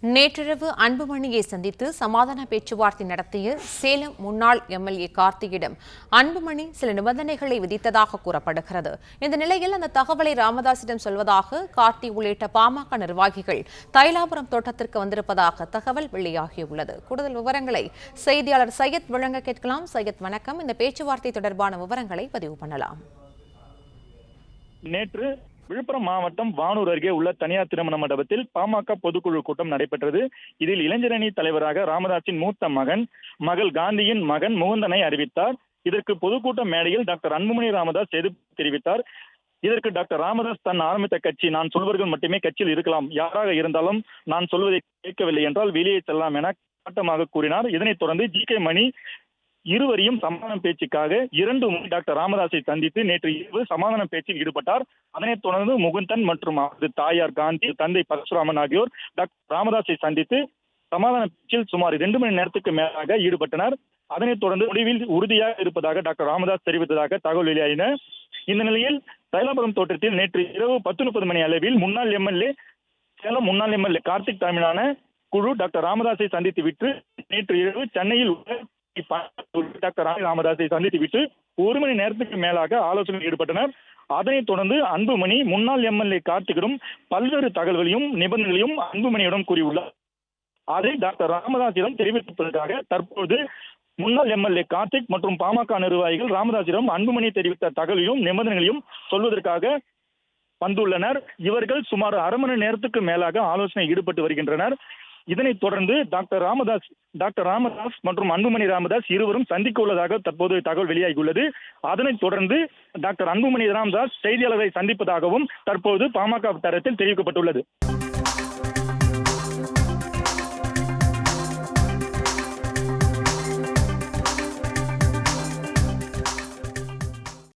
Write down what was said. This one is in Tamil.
நேற்றிரவு அன்புமணியை சந்தித்து சமாதான பேச்சுவார்த்தை நடத்திய சேலம் முன்னாள் எம்எல்ஏ கார்த்தியிடம் அன்புமணி சில நிபந்தனைகளை விதித்ததாக கூறப்படுகிறது. இந்த நிலையில் அந்த தகவலை ராமதாசிடம் சொல்வதாக கார்த்தி உள்ளிட்ட பாமக நிர்வாகிகள் தைலாபுரம் தோட்டத்திற்கு வந்திருப்பதாக தகவல் வெளியாகியுள்ளது. கூடுதல் விவரங்களை செய்தியாளர் சையத் வழங்க கேட்கலாம். சையத், வணக்கம். இந்த பேச்சுவார்த்தை தொடர்பான விவரங்களை பதிவு பண்ணலாம். நேற்று விழுப்புரம் மாவட்டம் வானூர் அருகே உள்ள தனியார் திருமண மண்டபத்தில் பாமக பொதுக்குழு கூட்டம் நடைபெற்றது. இதில் இளைஞரணி தலைவராக ராமதாஸின் மூத்த மகள் காந்தியின் மகன் முகுந்தனை அறிவித்தார். இதற்கு பொதுக்கூட்ட மேடையில் டாக்டர் அன்புமணி ராமதாஸ் எதிர்ப்பு தெரிவித்தார். இதற்கு டாக்டர் ராமதாஸ் தன் ஆரம்பித்த கட்சி நான் சொல்வர்கள் மட்டுமே கட்சியில் இருக்கலாம், யாராக இருந்தாலும் நான் சொல்வதை கேட்கவில்லை என்றால் வெளியே செல்லலாம் என காட்டமாக கூறினார். இதனைத் தொடர்ந்து ஜி.கே. மணி இருவரையும் சமாதான பேச்சுக்காக 2 முறை டாக்டர் ராமதாஸை சந்தித்து நேற்று இரவு சமாதான பேச்சில் ஈடுபட்டார். அதனைத் தொடர்ந்து முகுந்தன் மற்றும் அவரது தாயார் காந்தி, தந்தை பரசுராமன் ஆகியோர் டாக்டர் ராமதாஸை சந்தித்து சமாதான பேச்சில் சுமார் 2 மணி நேரத்துக்கு மேலாக ஈடுபட்டனர். அதனைத் தொடர்ந்து முடிவில் உறுதியாக இருப்பதாக டாக்டர் ராமதாஸ் தெரிவித்ததாக தகவல் வெளியாயின. இந்த நிலையில் தைலாபுரம் தோட்டத்தில் நேற்று இரவு 10:30 மணி அளவில் சேலம் முன்னாள் எம்எல்ஏ கார்த்திக் தலைமையிலான குழு டாக்டர் ராமதாஸை சந்தித்து விட்டு நேற்று இரவு சென்னையில் உள்ள டாக்டர் ராமதாஸை சந்தித்துவிட்டு 1 மணி நேரத்துக்கு மேலாக ஆலோசனையில் ஈடுபட்டனர். அதனைத் தொடர்ந்து அன்புமணி முன்னாள் எம்எல்ஏ கார்த்திகிடம் பல்வேறு தகவல்களையும் நிபந்தனைகளையும் அன்புமணியிடம் கூறியுள்ளார். அதை டாக்டர் ராமதாஸிடம் தெரிவிப்பதற்காக தற்போது முன்னாள் எம்எல்ஏ கார்த்திக் மற்றும் பாமக நிர்வாகிகள் ராமதாஸிடம் அன்புமணி தெரிவித்த தகவலையும் நிபந்தனைகளையும் சொல்வதற்காக வந்துள்ளனர். இவர்கள் சுமார் அரை மணி நேரத்துக்கு மேலாக ஆலோசனை ஈடுபட்டு வருகின்றனர். இதனைத் தொடர்ந்து டாக்டர் ராமதாஸ் மற்றும் அன்புமணி ராமதாஸ் இருவரும் சந்திக்க உள்ளதாக தற்போது தகவல் வெளியாகியுள்ளது. அதனைத் தொடர்ந்து டாக்டர் அன்புமணி ராமதாஸ் செய்தியாளர்களை சந்திப்பதாகவும் தற்போது பாமக தரத்தில் தெரிவிக்கப்பட்டுள்ளது.